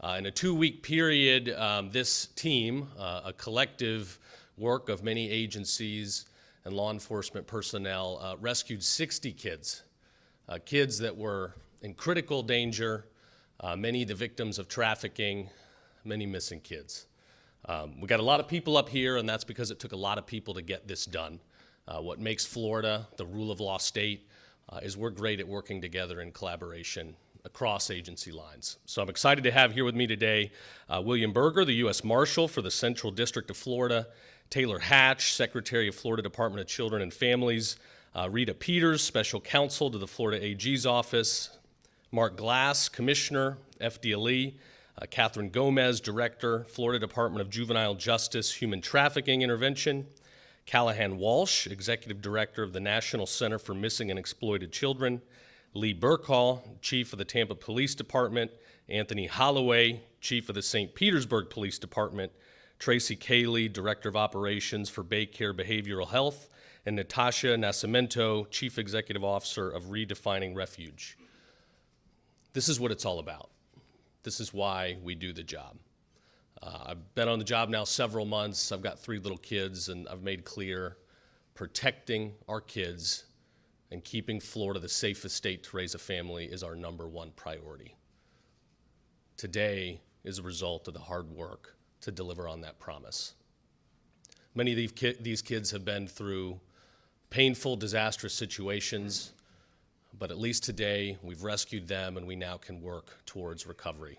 In a 2-week period, this team, a collective work of many agencies and law enforcement personnel, rescued 60 kids, kids that were in critical danger, many the victims of trafficking, many missing kids. We got a lot of people up here, and that's because it took a lot of people to get this done. What makes Florida the rule of law state is we're great at working together in collaboration across agency lines. So I'm excited to have here with me today William Berger, the U.S. Marshal for the Central District of Florida, Taylor Hatch, Secretary of Florida Department of Children and Families, Rita Peters, Special Counsel to the Florida AG's Office, Mark Glass, Commissioner, FDLE, Catherine Gomez, Director, Florida Department of Juvenile Justice, Human Trafficking Intervention, Callahan Walsh, Executive Director of the National Center for Missing and Exploited Children, Lee Burkhall, Chief of the Tampa Police Department, Anthony Holloway, Chief of the St. Petersburg Police Department, Tracy Cayley, Director of Operations for Baycare Behavioral Health, and Natasha Nascimento, Chief Executive Officer of Redefining Refuge. This is what it's all about. This is why we do the job. I've been on the job now several months. I've got 3 little kids, and I've made clear protecting our kids and keeping Florida the safest state to raise a family is our #1 priority. Today is a result of the hard work to deliver on that promise. Many of these kids have been through painful, disastrous situations, but at least today we've rescued them and we now can work towards recovery.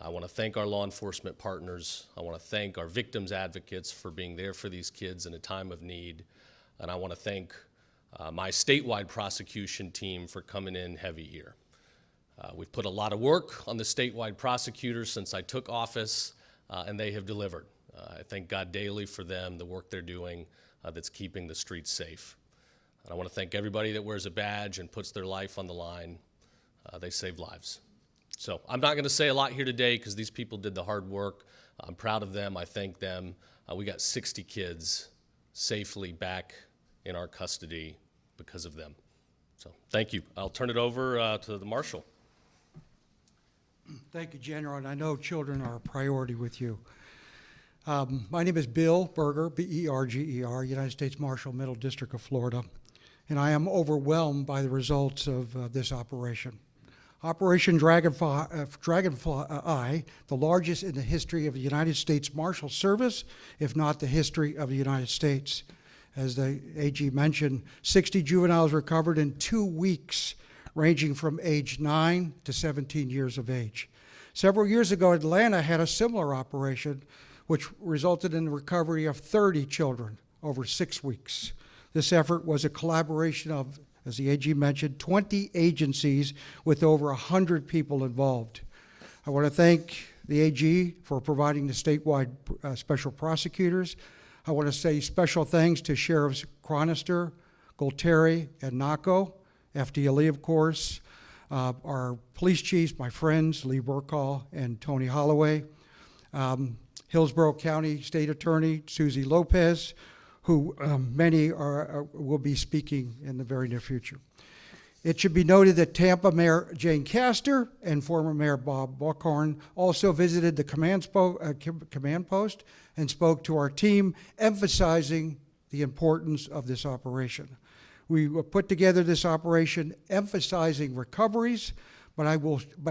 I want to thank our law enforcement partners. I want to thank our victims advocates for being there for these kids in a time of need. And I want to thank my statewide prosecution team for coming in heavy here. We've put a lot of work on the statewide prosecutors since I took office, and they have delivered. I thank God daily for them, the work they're doing that's keeping the streets safe. And I want to thank everybody that wears a badge and puts their life on the line. They save lives. So I'm not going to say a lot here today because these people did the hard work. I'm proud of them. I thank them. We got 60 kids safely back in our custody because of them. So thank you. I'll turn it over to the Marshal. Thank you, General, and I know children are a priority with you. My name is Bill Berger, B-E-R-G-E-R, United States Marshal, Middle District of Florida, and I am overwhelmed by the results of this operation. Operation Dragonfly, the largest in the history of the United States Marshal Service, if not the history of the United States. As the AG mentioned, 60 juveniles recovered in 2 weeks, ranging from age 9 to 17 years of age. Several years ago, Atlanta had a similar operation, which resulted in the recovery of 30 children over 6 weeks. This effort was a collaboration of, as the AG mentioned, 20 agencies with over 100 people involved. I want to thank the AG for providing the statewide special prosecutors. I want to say special thanks to Sheriffs Chronister, Golteri, and Naco, FDLE, of course, our police chiefs, my friends, Lee Burkhall and Tony Holloway, Hillsborough County State Attorney, Susie Lopez, who many will be speaking in the very near future. It should be noted that Tampa Mayor Jane Castor and former Mayor Bob Buckhorn also visited the command post and spoke to our team, emphasizing the importance of this operation. We put together this operation emphasizing recoveries, but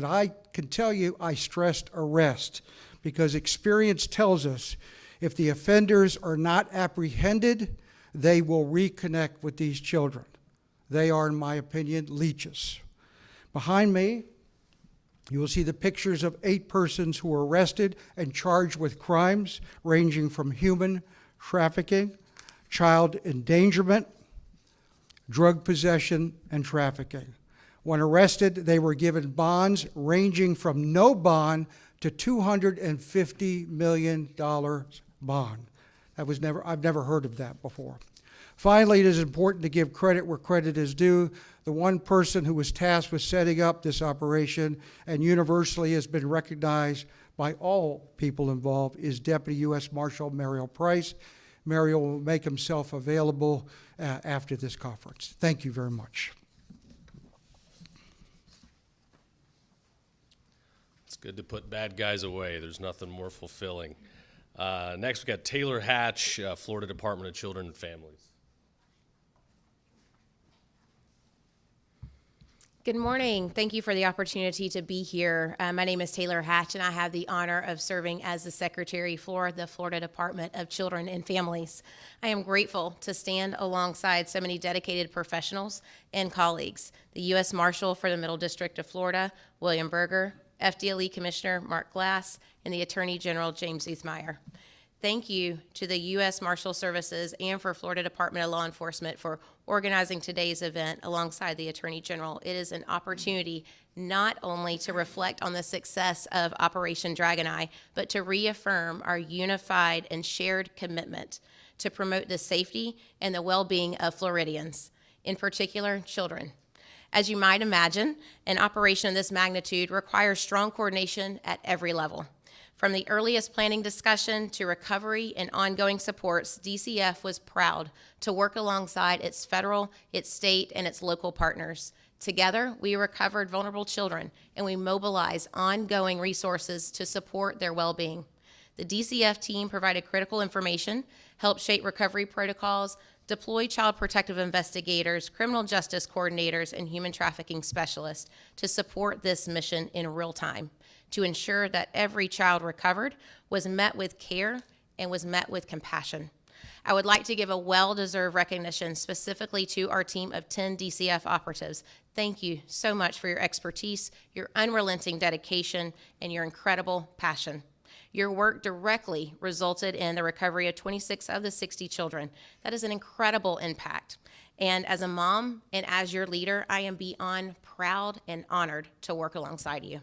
I can tell you I stressed arrest because experience tells us if the offenders are not apprehended, they will reconnect with these children. They are, in my opinion, leeches. Behind me, you will see the pictures of 8 persons who were arrested and charged with crimes ranging from human trafficking, child endangerment, drug possession, and trafficking. When arrested, they were given bonds ranging from no bond to $250 million bond. I've never heard of that before. Finally, it is important to give credit where credit is due. The one person who was tasked with setting up this operation and universally has been recognized by all people involved is Deputy U.S. Marshal Mario Price. Mario will make himself available after this conference. Thank you very much. good to put bad guys away. There's nothing more fulfilling. Next, we got Taylor Hatch, Florida Department of Children and Families. Good morning. Thank you for the opportunity to be here. My name is Taylor Hatch, and I have the honor of serving as the Secretary for the Florida Department of Children and Families. I am grateful to stand alongside so many dedicated professionals and colleagues, the U.S. Marshal for the Middle District of Florida, William Berger, FDLE Commissioner Mark Glass, and the Attorney General James Uthmeyer. Thank you to the U.S. Marshal Services and for Florida Department of Law Enforcement for organizing today's event alongside the Attorney General. It is an opportunity not only to reflect on the success of Operation Dragonfly, but to reaffirm our unified and shared commitment to promote the safety and the well-being of Floridians, in particular children. As you might imagine, an operation of this magnitude requires strong coordination at every level. From the earliest planning discussion to recovery and ongoing supports, DCF was proud to work alongside its federal, its state, and its local partners. Together, we recovered vulnerable children, and we mobilized ongoing resources to support their well-being. The DCF team provided critical information, helped shape recovery protocols, deployed child protective investigators, criminal justice coordinators, and human trafficking specialists to support this mission in real time, to ensure that every child recovered was met with care and was met with compassion. I would like to give a well-deserved recognition specifically to our team of 10 DCF operatives. Thank you so much for your expertise, your unrelenting dedication, and your incredible passion. Your work directly resulted in the recovery of 26 of the 60 children. That is an incredible impact. And as a mom and as your leader, I am beyond proud and honored to work alongside you.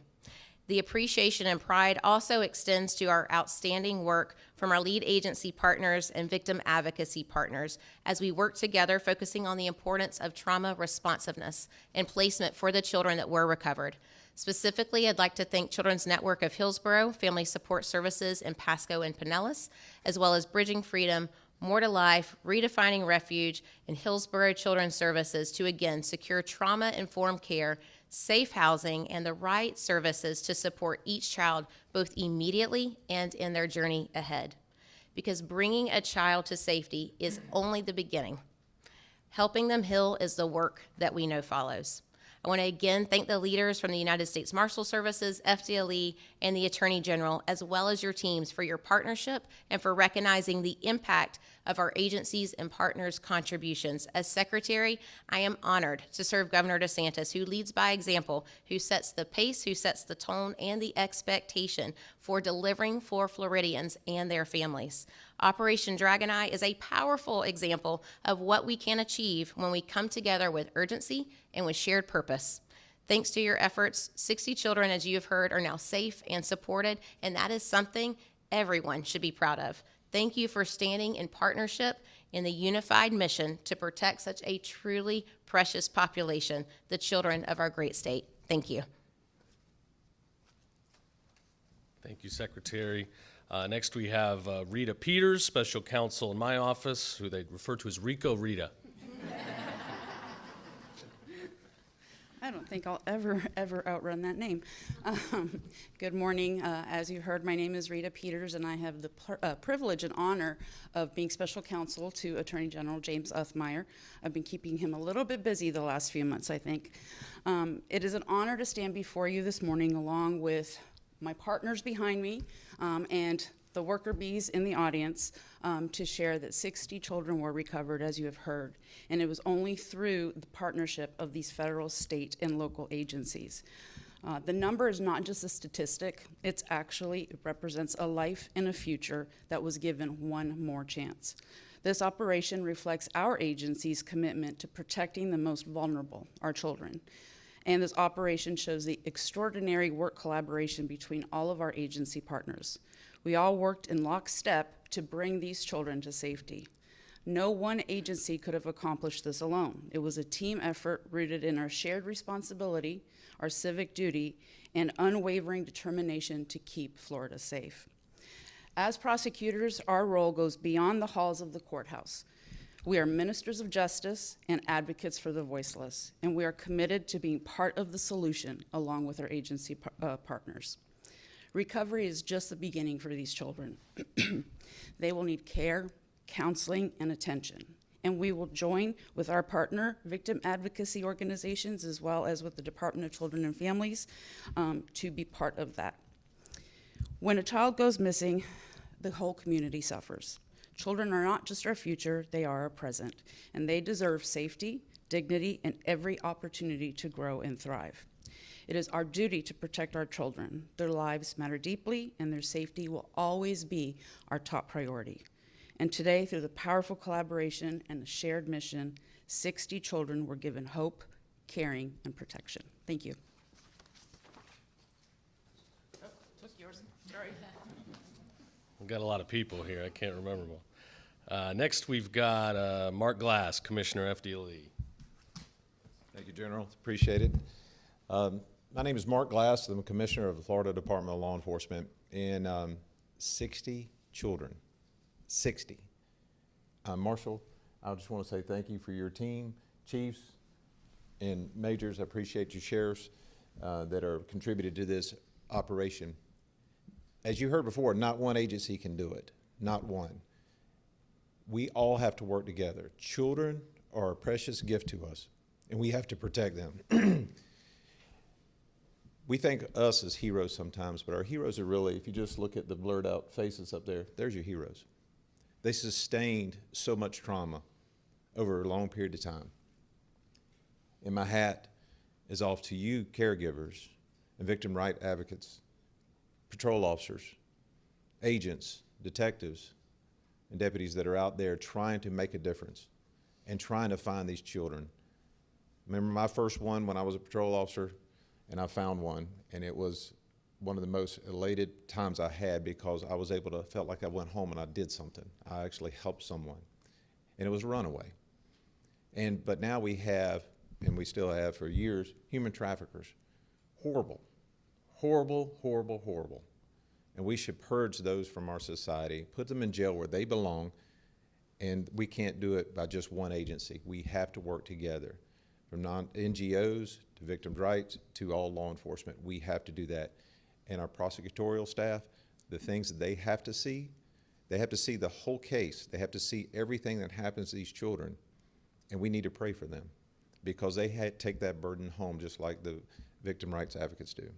The appreciation and pride also extends to our outstanding work from our lead agency partners and victim advocacy partners as we work together focusing on the importance of trauma responsiveness and placement for the children that were recovered. Specifically, I'd like to thank Children's Network of Hillsborough, Family Support Services in Pasco and Pinellas, as well as Bridging Freedom, More to Life, Redefining Refuge, and Hillsborough Children's Services to again secure trauma-informed care, safe housing, and the right services to support each child both immediately and in their journey ahead. Because bringing a child to safety is only the beginning. Helping them heal is the work that we know follows. I want to again thank the leaders from the United States Marshal Services, FDLE, and the Attorney General, as well as your teams for your partnership and for recognizing the impact of our agencies and partners' contributions. As Secretary, I am honored to serve Governor DeSantis, who leads by example, who sets the pace, who sets the tone and the expectation for delivering for Floridians and their families. Operation Dragonfly is a powerful example of what we can achieve when we come together with urgency and with shared purpose. Thanks to your efforts, 60 children, as you have heard, are now safe and supported, and that is something everyone should be proud of. Thank you for standing in partnership in the unified mission to protect such a truly precious population, the children of our great state. Thank you. Thank you, Secretary. Next, we have Rita Peters, Special Counsel in my office, who they refer to as Rico Rita. I don't think I'll ever outrun that name. Good morning. As you heard, my name is Rita Peters, and I have the privilege and honor of being Special Counsel to Attorney General James Uthmeyer. I've been keeping him a little bit busy the last few months, I think. It is an honor to stand before you this morning along with my partners behind me and the worker bees in the audience to share that 60 children were recovered, as you have heard. And it was only through the partnership of these federal, state, and local agencies. The number is not just a statistic, it represents a life and a future that was given one more chance. This operation reflects our agency's commitment to protecting the most vulnerable, our children. And this operation shows the extraordinary work collaboration between all of our agency partners. We all worked in lockstep to bring these children to safety. No one agency could have accomplished this alone. It was a team effort rooted in our shared responsibility, our civic duty, and unwavering determination to keep Florida safe. As prosecutors, our role goes beyond the halls of the courthouse. We are ministers of justice and advocates for the voiceless, and we are committed to being part of the solution along with our agency partners. Recovery is just the beginning for these children. They will need care, counseling, and attention. And we will join with our partner victim advocacy organizations as well as with the Department of Children and Families to be part of that. When a child goes missing, the whole community suffers. Children are not just our future, they are our present, and they deserve safety, dignity, and every opportunity to grow and thrive. It is our duty to protect our children. Their lives matter deeply, and their safety will always be our top priority. And today, through the powerful collaboration and the shared mission, 60 children were given hope, caring, and protection. Thank you. Oh, took yours. Sorry. We've got a lot of people here. I can't remember them all. Next, we've got Mark Glass, Commissioner FDLE. Thank you, General. Appreciate it. My name is Mark Glass. I'm a Commissioner of the Florida Department of Law Enforcement. And 60 children. 60. Marshall, I just want to say thank you for your team, chiefs and majors. I appreciate you, sheriffs, that are contributed to this operation. As you heard before, not one agency can do it, not one. We all have to work together. Children are a precious gift to us, and we have to protect them. We think of us as heroes sometimes, but our heroes are really, if you just look at the blurred out faces up there, there's your heroes. They sustained so much trauma over a long period of time. And my hat is off to you caregivers and victim right advocates, patrol officers, agents, detectives, and deputies that are out there trying to make a difference and trying to find these children. Remember my first one when I was a patrol officer, and I found one, and it was one of the most elated times I had because I was able to, felt like I went home and I did something. I actually helped someone, and it was a runaway. But now we have, and we still have for years, human traffickers. Horrible, horrible, horrible, horrible. And we should purge those from our society, put them in jail where they belong, and we can't do it by just one agency. We have to work together. From NGOs to victims' rights to all law enforcement, we have to do that. And our prosecutorial staff, the things that they have to see the whole case. They have to see everything that happens to these children, and we need to pray for them because they take that burden home just like the victim rights advocates do.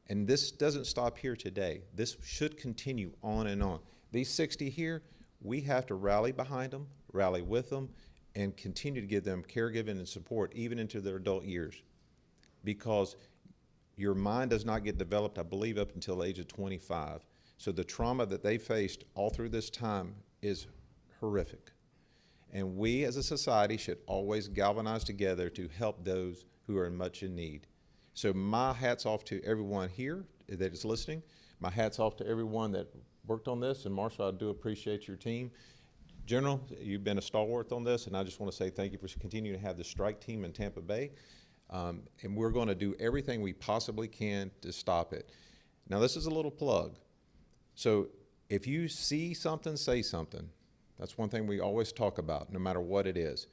And this doesn't stop here today. This should continue on and on. These 60 here, we have to rally behind them, rally with them, and continue to give them caregiving and support even into their adult years. Because your mind does not get developed, I believe, up until the age of 25. So the trauma that they faced all through this time is horrific. And we as a society should always galvanize together to help those who are much in need. So my hat's off to everyone here that is listening. My hat's off to everyone that worked on this. And Marshall, I do appreciate your team. General, you've been a stalwart on this, and I just want to say thank you for continuing to have the strike team in Tampa Bay. And we're going to do everything we possibly can to stop it. Now, this is a little plug. So if you see something, say something. That's one thing we always talk about, no matter what it is.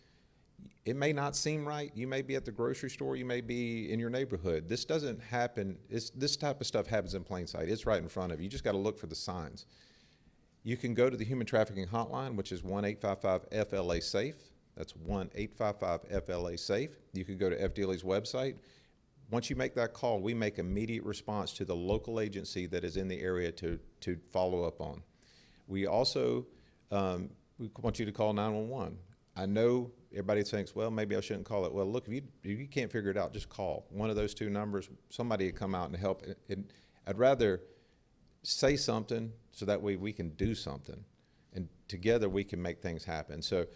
It may not seem right. You may be at the grocery store. You may be in your neighborhood. This doesn't happen. This type of stuff happens in plain sight. It's right in front of you. You just got to look for the signs. You can go to the Human Trafficking Hotline, which is 1-855-FLA-SAFE. That's 1-855-FLA-SAFE. You can go to FDLE's website. Once you make that call, we make immediate response to the local agency that is in the area to follow up on. We also we want you to call 911. I know everybody thinks, well, maybe I shouldn't call it. Well, look, if you can't figure it out, just call. One of those two numbers, somebody will come out and help. I'd rather say something so that way we can do something. And together we can make things happen. So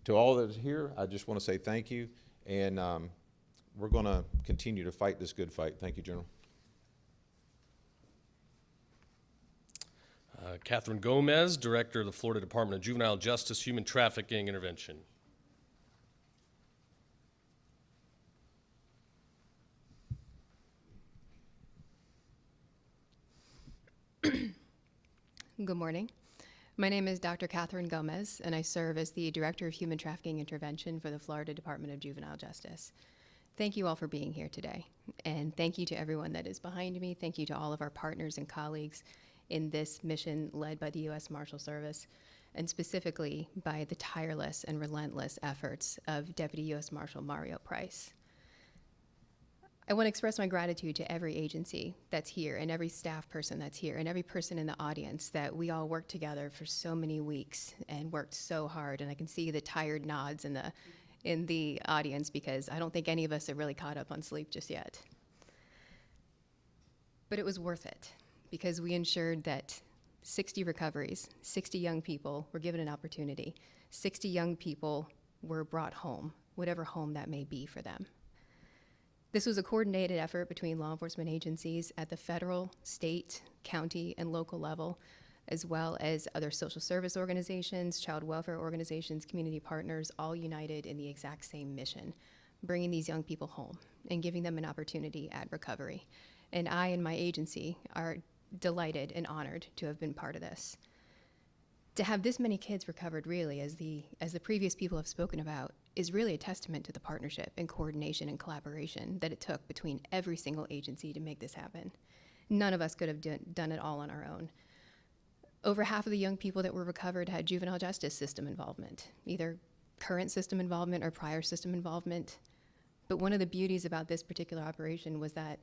to all that is here, I just want to say thank you. And we're going to continue to fight this good fight. Thank you, General. Catherine Gomez, Director of the Florida Department of Juvenile Justice, Human Trafficking Intervention. Good morning. My name is Dr. Catherine Gomez, and I serve as the Director of Human Trafficking Intervention for the Florida Department of Juvenile Justice. Thank you all for being here today. And thank you to everyone that is behind me. Thank you to all of our partners and colleagues in this mission led by the U.S. Marshal Service, and specifically by the tireless and relentless efforts of Deputy U.S. Marshal Mario Price. I want to express my gratitude to every agency that's here and every staff person that's here and every person in the audience that we all worked together for so many weeks and worked so hard. And I can see the tired nods in the audience because I don't think any of us are really caught up on sleep just yet. But it was worth it because we ensured that 60 recoveries, 60 young people were given an opportunity. 60 young people were brought home, whatever home that may be for them. This was a coordinated effort between law enforcement agencies at the federal, state, county, and local level, as well as other social service organizations, child welfare organizations, community partners, all united in the exact same mission, bringing these young people home and giving them an opportunity at recovery. And I and my agency are delighted and honored to have been part of this. To have this many kids recovered, really, as the previous people have spoken about, is really a testament to the partnership and coordination and collaboration that it took between every single agency to make this happen. None of us could have done it all on our own. Over half of the young people that were recovered had juvenile justice system involvement, either current system involvement or prior system involvement. But one of the beauties about this particular operation was that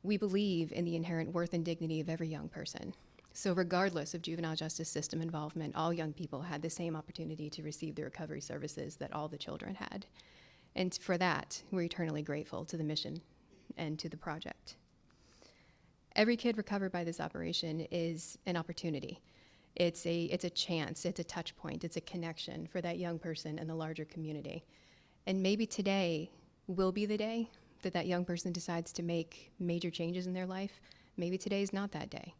we believe in the inherent worth and dignity of every young person. So regardless of juvenile justice system involvement, all young people had the same opportunity to receive the recovery services that all the children had. And for that, we're eternally grateful to the mission and to the project. Every kid recovered by this operation is an opportunity. It's a chance, it's a touch point, it's a connection for that young person and the larger community. And maybe today will be the day that that young person decides to make major changes in their life. Maybe today is not that day.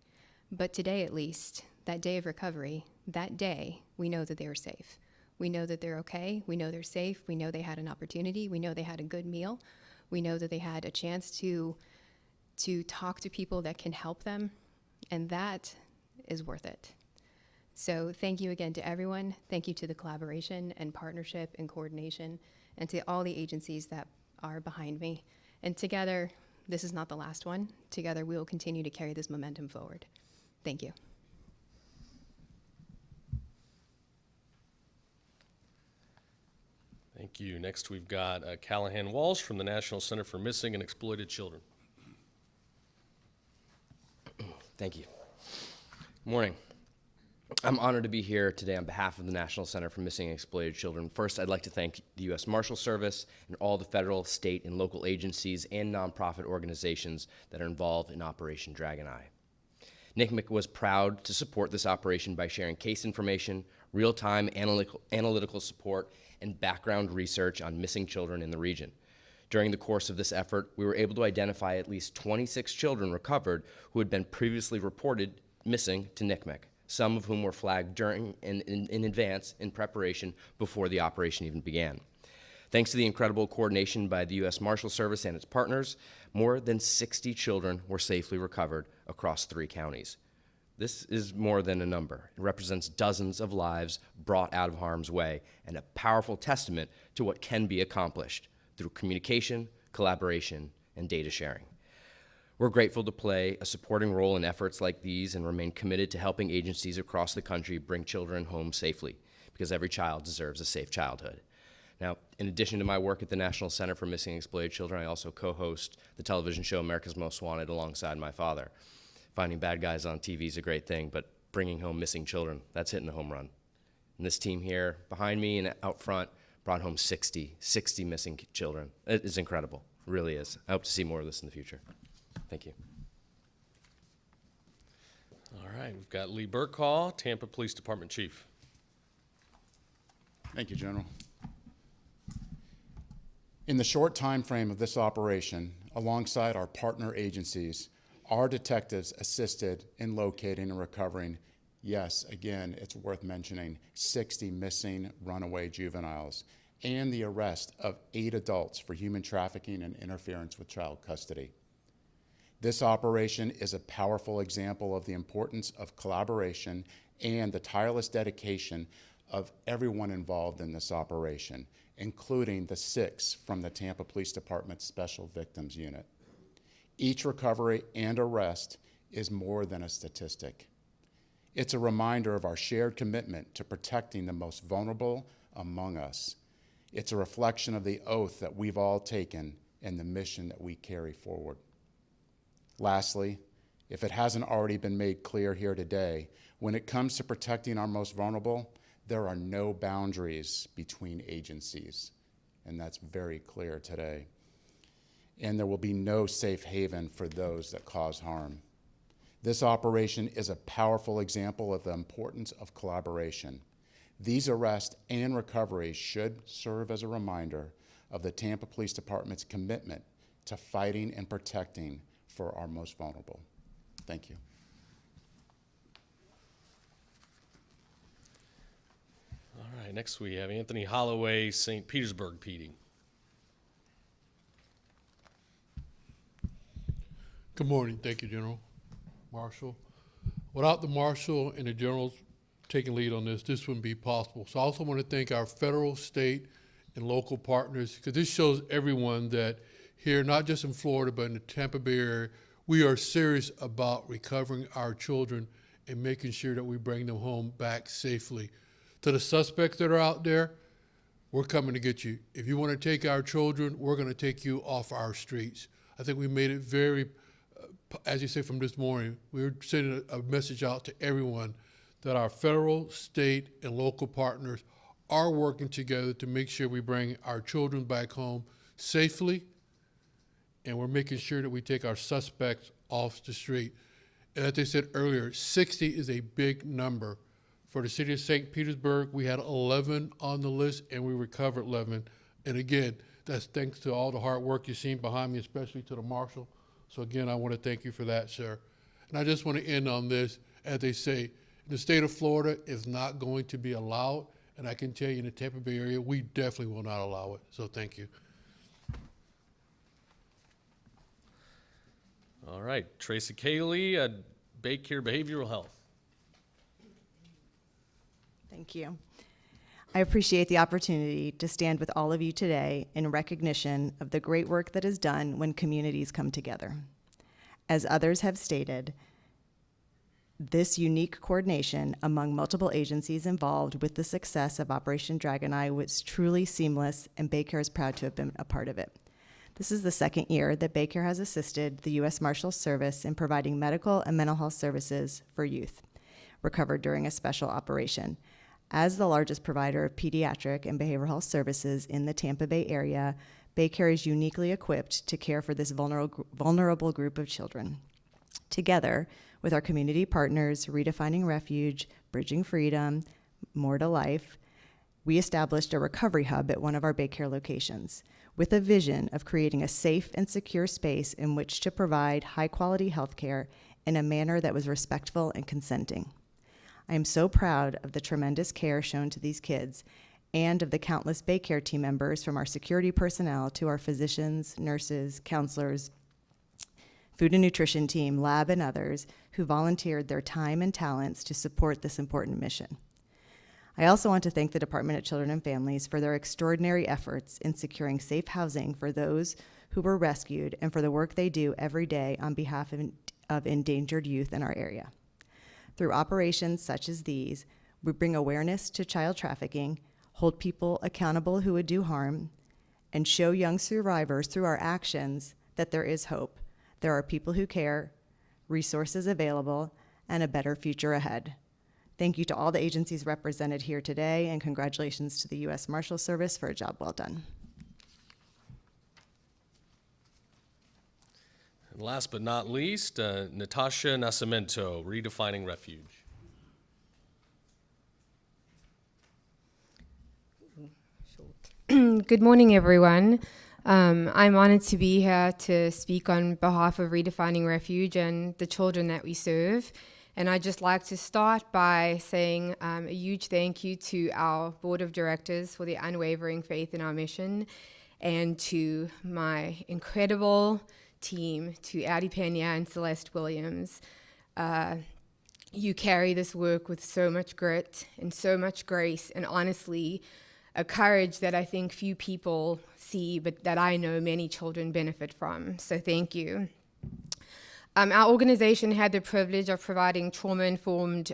But today, at least, that day of recovery, that day, we know that they were safe. We know that they're okay. We know they're safe. We know they had an opportunity. We know they had a good meal. We know that they had a chance to talk to people that can help them. And that is worth it. So thank you again to everyone. Thank you to the collaboration and partnership and coordination, and to all the agencies that are behind me. And together, this is not the last one. Together, we will continue to carry this momentum forward. Thank you. Thank you. Next, we've got Callahan Walsh from the National Center for Missing and Exploited Children. Thank you. Good morning. I'm honored to be here today on behalf of the National Center for Missing and Exploited Children. First, I'd like to thank the U.S. Marshal Service and all the federal, state, and local agencies and nonprofit organizations that are involved in Operation Dragonfly. NCMEC was proud to support this operation by sharing case information, real-time analytical support, and background research on missing children in the region. During the course of this effort, we were able to identify at least 26 children recovered who had been previously reported missing to NCMEC, some of whom were flagged during and in advance in preparation before the operation even began. Thanks to the incredible coordination by the U.S. Marshal Service and its partners, more than 60 children were safely recovered across 3 counties. This is more than a number. It represents dozens of lives brought out of harm's way and a powerful testament to what can be accomplished through communication, collaboration, and data sharing. We're grateful to play a supporting role in efforts like these and remain committed to helping agencies across the country bring children home safely, because every child deserves a safe childhood. Now, in addition to my work at the National Center for Missing and Exploited Children, I also co-host the television show America's Most Wanted alongside my father. Finding bad guys on TV is a great thing, but bringing home missing children, that's hitting a home run. And this team here behind me and out front brought home 60 missing children. It is incredible, it really is. I hope to see more of this in the future. Thank you. All right, we've got Lee Burkhaw, Tampa Police Department Chief. Thank you, General. In the short time frame of this operation, alongside our partner agencies, our detectives assisted in locating and recovering, yes, again, it's worth mentioning, 60 missing runaway juveniles, and the arrest of 8 adults for human trafficking and interference with child custody. This operation is a powerful example of the importance of collaboration and the tireless dedication of everyone involved in this operation. including the 6 from the Tampa Police Department's Special Victims Unit. Each recovery and arrest is more than a statistic. It's a reminder of our shared commitment to protecting the most vulnerable among us. It's a reflection of the oath that we've all taken and the mission that we carry forward. Lastly, if it hasn't already been made clear here today, when it comes to protecting our most vulnerable, there are no boundaries between agencies, and that's very clear today. And there will be no safe haven for those that cause harm. This operation is a powerful example of the importance of collaboration. These arrests and recoveries should serve as a reminder of the Tampa Police Department's commitment to fighting and protecting for our most vulnerable. Thank you. All right, next we have Anthony Holloway, St. Petersburg PD. Good morning. Thank you, General Marshal. Without the Marshal and the Generals taking lead on this, this wouldn't be possible. So I also want to thank our federal, state, and local partners, because this shows everyone that here, not just in Florida, but in the Tampa Bay area, we are serious about recovering our children and making sure that we bring them home back safely. To the suspects that are out there, we're coming to get you. If you want to take our children, we're going to take you off our streets. I think we made it very, as you say from this morning, we were sending a message out to everyone that our federal, state, and local partners are working together to make sure we bring our children back home safely, and we're making sure that we take our suspects off the street. And as I said earlier, 60 is a big number. For the city of St. Petersburg, we had 11 on the list, and we recovered 11. And again, that's thanks to all the hard work you've seen behind me, especially to the Marshal. So again, I want to thank you for that, sir. And I just want to end on this. As they say, the state of Florida is not going to be allowed, and I can tell you in the Tampa Bay area, we definitely will not allow it. So thank you. All right, Tracy Cayley, Baycare Behavioral Health. Thank you. I appreciate the opportunity to stand with all of you today in recognition of the great work that is done when communities come together. As others have stated, this unique coordination among multiple agencies involved with the success of Operation Dragonfly was truly seamless, and Baycare is proud to have been a part of it. This is the second year that Baycare has assisted the U.S. Marshals Service in providing medical and mental health services for youth recovered during a special operation. As the largest provider of pediatric and behavioral health services in the Tampa Bay area, Baycare is uniquely equipped to care for this vulnerable group of children. Together with our community partners, Redefining Refuge, Bridging Freedom, More to Life, we established a recovery hub at one of our Baycare locations with a vision of creating a safe and secure space in which to provide high-quality health care in a manner that was respectful and consenting. I am so proud of the tremendous care shown to these kids and of the countless Baycare team members, from our security personnel to our physicians, nurses, counselors, food and nutrition team, lab, and others who volunteered their time and talents to support this important mission. I also want to thank the Department of Children and Families for their extraordinary efforts in securing safe housing for those who were rescued and for the work they do every day on behalf of endangered youth in our area. Through operations such as these, we bring awareness to child trafficking, hold people accountable who would do harm, and show young survivors through our actions that there is hope. There are people who care, resources available, and a better future ahead. Thank you to all the agencies represented here today, and congratulations to the U.S. Marshal Service for a job well done. And last but not least, Natasha Nascimento, Redefining Refuge. Good morning, everyone. I'm honored to be here to speak on behalf of Redefining Refuge and the children that we serve. And I'd just like to start by saying a huge thank you to our board of directors for their unwavering faith in our mission, and to my incredible team, to Addie Pena and Celeste Williams. You carry this work with so much grit and so much grace, and honestly, a courage that I think few people see, but that I know many children benefit from. So thank you. Our organization had the privilege of providing trauma-informed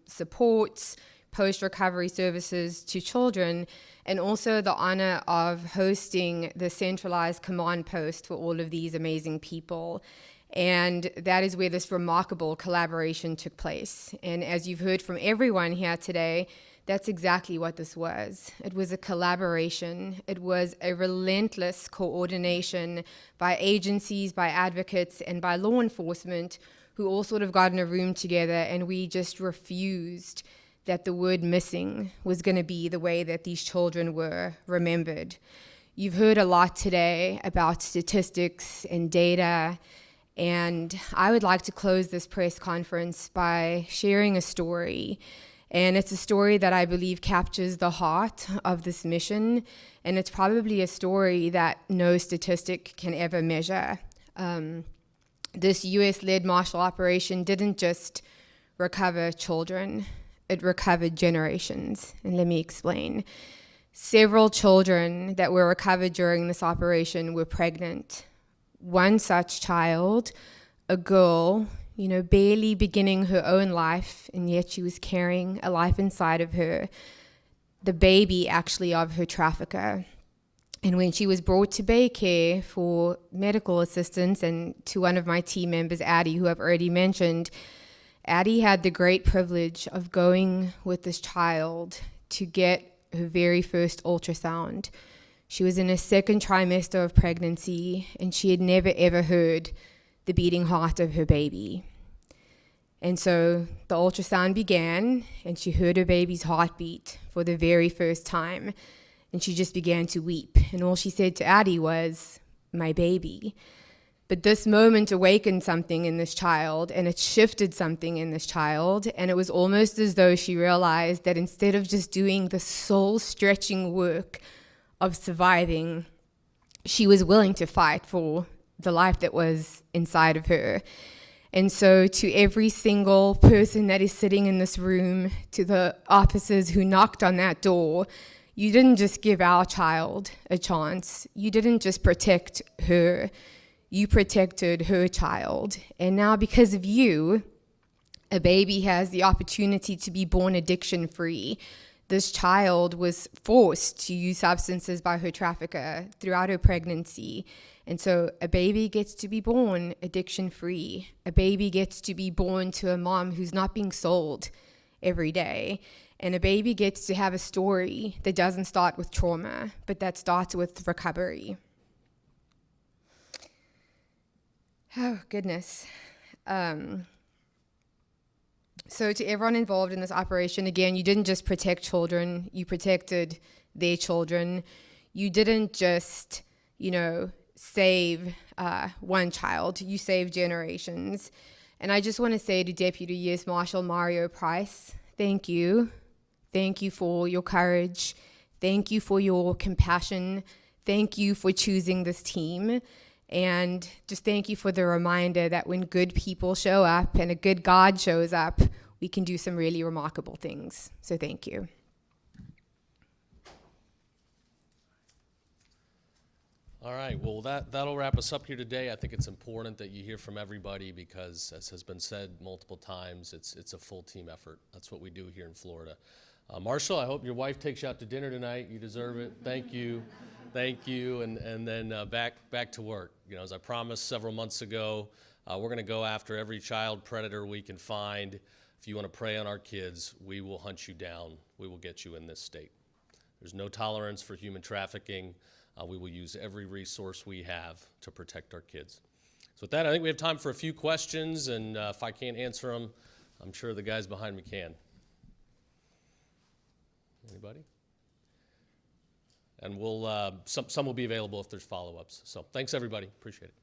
supports, post-recovery services to children, and also the honor of hosting the centralized command post for all of these amazing people. And that is where this remarkable collaboration took place. And as you've heard from everyone here today, that's exactly what this was. It was a collaboration. It was a relentless coordination by agencies, by advocates, and by law enforcement who all sort of got in a room together, and we just refused that the word missing was going to be the way that these children were remembered. You've heard a lot today about statistics and data, and I would like to close this press conference by sharing a story. And it's a story that I believe captures the heart of this mission, and it's probably a story that no statistic can ever measure. This US-led martial operation didn't just recover children, it recovered generations, and let me explain. Several children that were recovered during this operation were pregnant. One such child, a girl, barely beginning her own life, and yet she was carrying a life inside of her, the baby actually of her trafficker. And when she was brought to Baycare for medical assistance, and to one of my team members, Addie, who I've already mentioned, Addie had the great privilege of going with this child to get her very first ultrasound. She was in her second trimester of pregnancy, and she had never ever heard the beating heart of her baby. And so the ultrasound began, and she heard her baby's heartbeat for the very first time, and she just began to weep. And all she said to Addie was, "My baby." But this moment awakened something in this child, and it shifted something in this child, and it was almost as though she realized that instead of just doing the soul-stretching work of surviving, she was willing to fight for the life that was inside of her. And so to every single person that is sitting in this room, to the officers who knocked on that door, you didn't just give our child a chance. You didn't just protect her. You protected her child. And now because of you, a baby has the opportunity to be born addiction-free. This child was forced to use substances by her trafficker throughout her pregnancy. And so a baby gets to be born addiction-free. A baby gets to be born to a mom who's not being sold every day. And a baby gets to have a story that doesn't start with trauma, but that starts with recovery. Oh, goodness. So to everyone involved in this operation, again, you didn't just protect children, you protected their children. You didn't just, save one child, you saved generations. And I just want to say to Deputy U.S. Marshal Mario Price, thank you. Thank you for your courage. Thank you for your compassion. Thank you for choosing this team. And just thank you for the reminder that when good people show up and a good God shows up, we can do some really remarkable things. So thank you. All right, well, that'll wrap us up here today. I think it's important that you hear from everybody because, as has been said multiple times, it's a full team effort. That's what we do here in Florida. Marshall, I hope your wife takes you out to dinner tonight. You deserve it. Thank you. Thank you, and then back to work. As I promised several months ago, we're going to go after every child predator we can find. If you want to prey on our kids, we will hunt you down. We will get you in this state. There's no tolerance for human trafficking. We will use every resource we have to protect our kids. So with that, I think we have time for a few questions, and if I can't answer them, I'm sure the guys behind me can. Anybody? And we'll some will be available if there's follow-ups. So thanks, everybody. Appreciate it.